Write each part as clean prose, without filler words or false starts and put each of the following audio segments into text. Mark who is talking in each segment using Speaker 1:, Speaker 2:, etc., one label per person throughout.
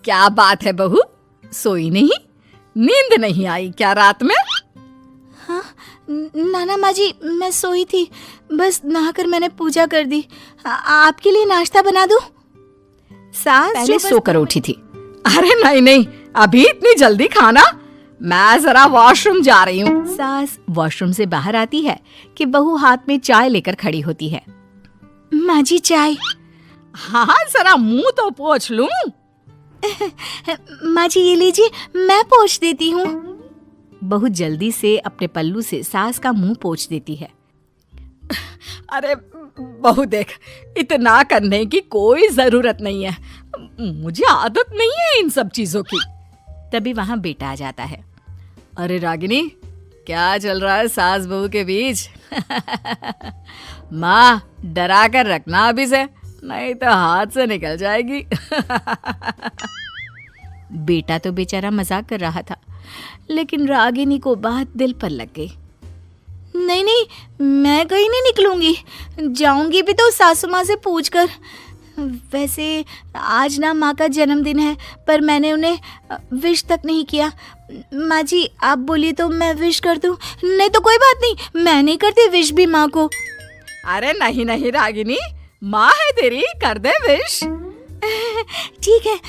Speaker 1: क्या बात है बहू, सोई नहीं? नींद नहीं आई क्या रात में?
Speaker 2: हाँ नाना माँ जी, मैं सोई थी, बस नहाकर मैंने पूजा कर दी। आपके लिए नाश्ता बना दूं?
Speaker 1: सास पहले सोकर उठी थी। अरे नहीं नहीं, अभी इतनी जल्दी खाना? मैं जरा वॉशरूम जा रही हूँ। सास वॉशरूम से बाहर आती है कि बहू हाथ में चाय लेकर खड़ी होती है।
Speaker 2: माँ जी चाय।
Speaker 1: हाँ जरा मुंह तो पोंछ लूं।
Speaker 2: माँ जी ये लीजिए, मैं पोंछ देती हूँ।
Speaker 1: बहू जल्दी से अपने पल्लू से सास का मुंह पोंछ देती है। अरे बहू देख, इतना करने की कोई जरूरत नहीं है, मुझे आदत नहीं है इन सब चीजों की। तभी वहां बेटा आ जाता है। अरे रागिनी, क्या चल रहा है सास बहू के बीच? माँ डरा कर रखना अभी से, नहीं तो हाथ से निकल जाएगी। बेटा तो बेचारा मजाक कर रहा था, लेकिन रागिनी को बात दिल पर लग गई।
Speaker 2: नहीं नहीं, मैं कहीं नहीं निकलूंगी, जाऊंगी भी तो सासू माँ से पूछकर। वैसे आज ना माँ का जन्मदिन है, पर मैंने उन्हें विश तक नहीं किया। माँ जी आप बोलिए तो मैं विश कर दूं? नहीं तो कोई बात नहीं, मैं नहीं करती विश भी माँ को।
Speaker 1: अरे नहीं नहीं रागिनी, माँ है तेरी, कर दे विश।
Speaker 2: ठीक है,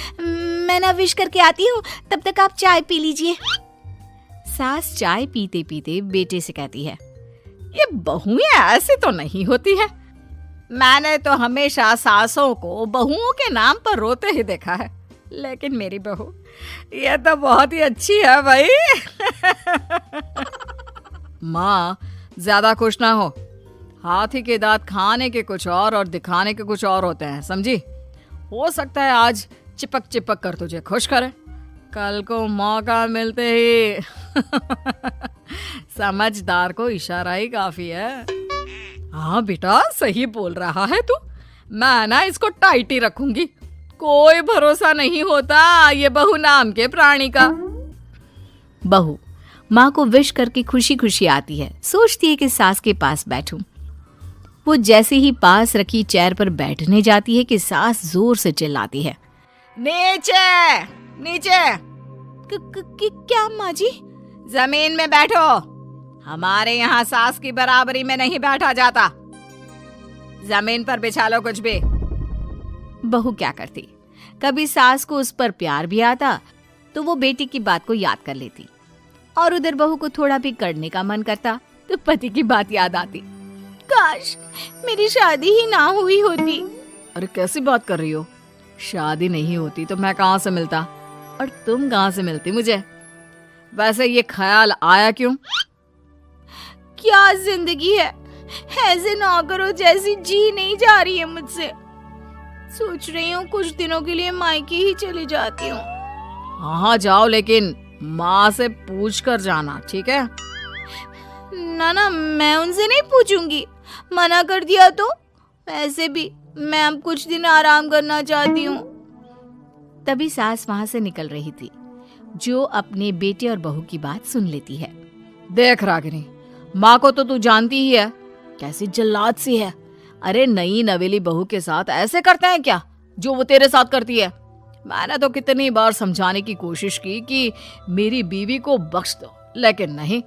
Speaker 2: मैं ना विश करके आती हूँ, तब तक आप चाय पी लीजिए।
Speaker 1: सास चाय पीते पीते बेटे से कहती है, ये बहुएं ऐसे तो नहीं होती है। मैंने तो हमेशा सासों को बहुओं के नाम पर रोते ही देखा है, लेकिन मेरी बहू ये तो बहुत ही अच्छी है भाई। माँ ज्यादा खुश ना हो, हाथी के दांत खाने के कुछ और दिखाने के कुछ और होते हैं, समझी? हो सकता है आज चिपक चिपक कर तुझे खुश करे, कल को मौका मिलते ही समझदार को इशारा ही काफी है। हाँ बेटा सही बोल रहा है तू, मैं ना इसको टाइट ही रखूंगी, कोई भरोसा नहीं होता ये बहू नाम के प्राणी का। बहू माँ को विश करके खुशी खुशी आती है, सोचती है कि सास के पास बैठूं। वो जैसे ही पास रखी चेयर पर बैठने जाती है कि सास जोर से चिल्लाती है, नीचे नीचे।
Speaker 2: क्या माँ जी?
Speaker 1: जमीन में बैठो, हमारे यहाँ सास की बराबरी में नहीं बैठा जाता, जमीन पर बिछा लो कुछ भी। बहू क्या करती, कभी सास को उस पर प्यार भी आता तो वो बेटी की बात को याद कर लेती, और उधर बहू को थोड़ा भी करने का मन करता तो पति की बात याद आती।
Speaker 2: काश मेरी शादी ही ना हुई होती।
Speaker 1: अरे कैसी बात कर रही हो, शादी नहीं होती तो मैं कहाँ से मिलता, और तुम कहाँ से मिलती मुझे? वैसे ये ख्याल आया क्यों?
Speaker 2: क्या जिंदगी है, ऐसे नौकरों जैसी जी नहीं जा रही है मुझसे। सोच रही हूँ कुछ दिनों के लिए मायके ही चली जाती हूँ।
Speaker 1: हाँ जाओ, लेकिन माँ से पूछ कर जाना, ठीक है?
Speaker 2: ना मैं उनसे नहीं पूछूंगी, मना कर दिया तो। वैसे भी मैं अब कुछ दिन आराम करना चाहती हूँ।
Speaker 1: तभी सास वहां से निकल रही थी, जो अपने बेटे और बहू की बात सुन लेती है। देख रागिनी, माँ को तो तू जानती ही है, कैसी जल्लाद सी है। अरे नई नवेली बहू के साथ ऐसे करते हैं क्या जो वो तेरे साथ करती है? मैंने तो कितनी बार समझाने की कोशिश की कि मेरी बीवी को बख्श दो, लेकिन नहीं।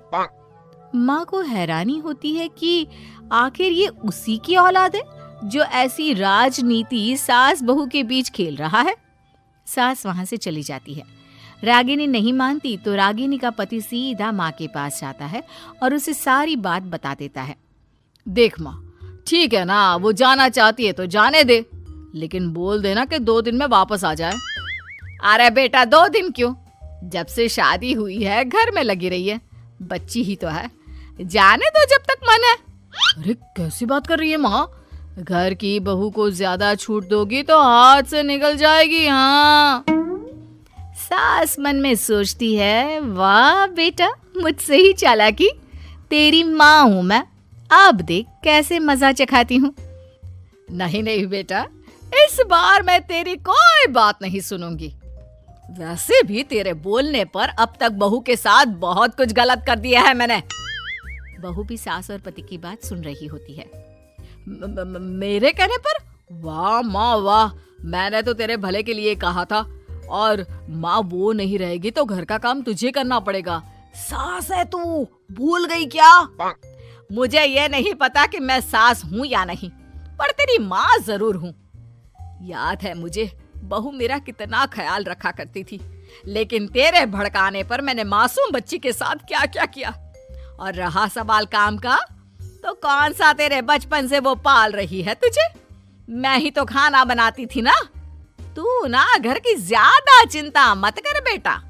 Speaker 1: माँ को हैरानी होती है कि आखिर ये उसी की औलाद है जो ऐसी राजनीति सास बहू के बीच खेल रहा है। सास वहां से चली जाती है। रागिनी नहीं मानती तो रागिनी का पति सीधा माँ के पास जाता है और उसे सारी बात बता देता है। देख माँ, ठीक है ना, वो जाना चाहती है तो जाने दे, लेकिन बोल देना कि 2 दिन में वापस आ जाए। अरे बेटा 2 दिन क्यों, जब से शादी हुई है घर में लगी रही है, बच्ची ही तो है, जाने दो जब तक मन है। अरे कैसी बात कर रही है माँ, घर की बहू को ज्यादा छूट दोगी तो हाथ से निकल जाएगी। हाँ, सास मन में सोचती है, वाह बेटा मुझसे ही चालाकी, तेरी माँ हूं मैं, अब देख कैसे मजा चखाती हूँ। नहीं नहीं बेटा, इस बार मैं तेरी कोई बात नहीं सुनूंगी। वैसे भी तेरे बोलने पर अब तक बहू के साथ बहुत कुछ गलत कर दिया है मैंने। बहू भी सास और पति की बात सुन रही होती है। मेरे कहने पर? वाह माँ वाह, मैंने तो तेरे भले के लिए कहा था, और माँ वो नहीं रहेगी तो घर का काम तुझे करना पड़ेगा। सास है तू, भूल गई क्या? मुझे ये नहीं पता कि मैं सास हूँ या नहीं, पर तेरी माँ जरूर हूँ। याद है मुझे बहू मेरा कितना ख्याल रखा करती थी, लेकिन तेरे भड़काने पर मैंने मासूम बच्ची के साथ क्या क्या किया। और रहा सवाल काम का, तो कौन सा तेरे बचपन से वो पाल रही है तुझे? मैं ही तो खाना बनाती थी ना। तू ना घर की ज्यादा चिंता मत कर बेटा।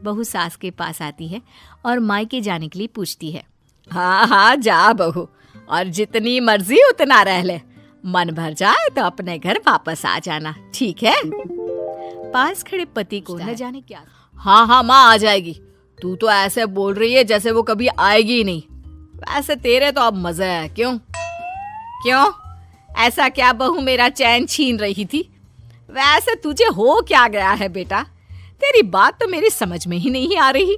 Speaker 2: बहू सास के पास आती है और मायके जाने के लिए पूछती है।
Speaker 1: हाँ हाँ जा बहू, और जितनी मर्जी उतना रह ले। मन भर जाए तो अपने घर वापस आ जाना, ठीक है?
Speaker 2: पास खड़े पति को न जाने क्या।
Speaker 1: हाँ हाँ माँ आ जाएगी। तू तो ऐसे बोल रही है जैसे वो कभी आएगी ही नहीं। वैसे तेरे तो अब मजे है। क्यों क्यों ऐसा क्या बहू मेरा चैन छीन रही थी? वैसे तुझे हो क्या गया है बेटा? तेरी बात तो मेरी समझ में ही नहीं आ रही।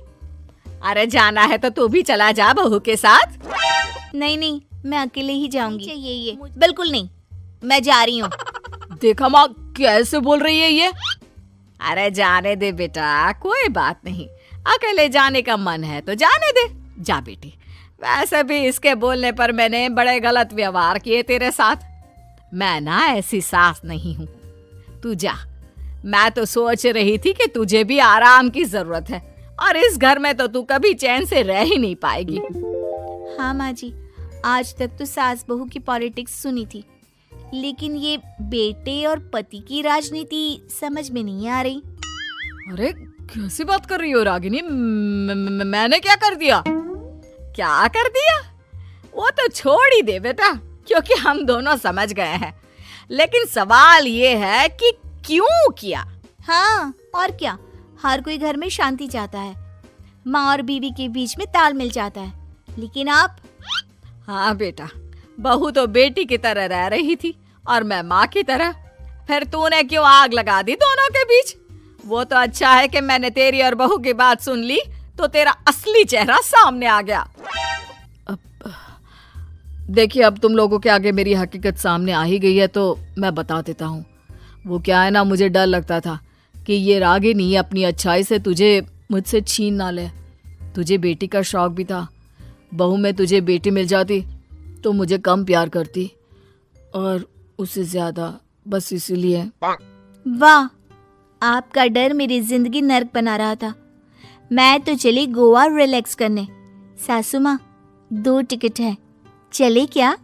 Speaker 1: अरे जाना है तो तू भी चला जा बहू के साथ।
Speaker 2: नहीं नहीं, मैं अकेले ही जाऊंगी। ये बिल्कुल नहीं, मैं जा रही हूँ।
Speaker 1: देखा माँ कैसे बोल रही है ये। अरे जाने दे बेटा, कोई बात नहीं। अकेले जाने का मन है तो जाने दे, जा बेटी। वैसे भी इसके बोलने पर मैंने बड़े गलत व्यवहार किए तेरे साथ। मैं ना ऐसी सास नहीं हूँ। तू जा। मैं तो सोच रही थी कि तुझे भी आराम की जरूरत है, और इस घर में तो तू कभी चैन से रह ही नहीं पाएगी।
Speaker 2: हाँ माँ जी, आज तक तो सास बहू की पॉलिटिक्स सुनी थी, लेकिन ये बेटे और पति की राजनीति समझ में नहीं आ रही।
Speaker 1: अरे कैसी बात कर रही हो रागिनी? मैंने क्या कर दिया? क्या कर दिया? वो तो छोड़ ही दे बेटा, क्योंकि हम दोनों समझ गए हैं। लेकिन सवाल ये है कि क्यों किया?
Speaker 2: हाँ और क्या, हर कोई घर में शांति चाहता है, माँ और बीवी के बीच में तालमेल चाहता है, लेकिन आप।
Speaker 1: हाँ बेटा, बहू तो बेटी की तरह रह रही थी और मैं माँ की तरह। फिर तूने क्यों आग लगा दी दोनों के बीच? वो तो अच्छा है कि मैंने तेरी और बहू की बात सुन ली, तो तेरा असली चेहरा सामने आ गया। देखिए, अब तुम लोगों के आगे मेरी हकीकत सामने आ ही गई है तो मैं बता देता हूँ। वो क्या है ना, मुझे डर लगता था कि ये रागिनी अपनी अच्छाई से तुझे मुझसे छीन ना ले। तुझे बेटी का शौक भी था। बहू में तुझे बेटी मिल जाती तो मुझे कम प्यार करती, और उससे ज्यादा, बस इसीलिए।
Speaker 2: वाह, आपका डर मेरी जिंदगी नर्क बना रहा था। मैं तो चली गोवा रिलैक्स करने। सासू माँ, 2 टिकट है, चले क्या?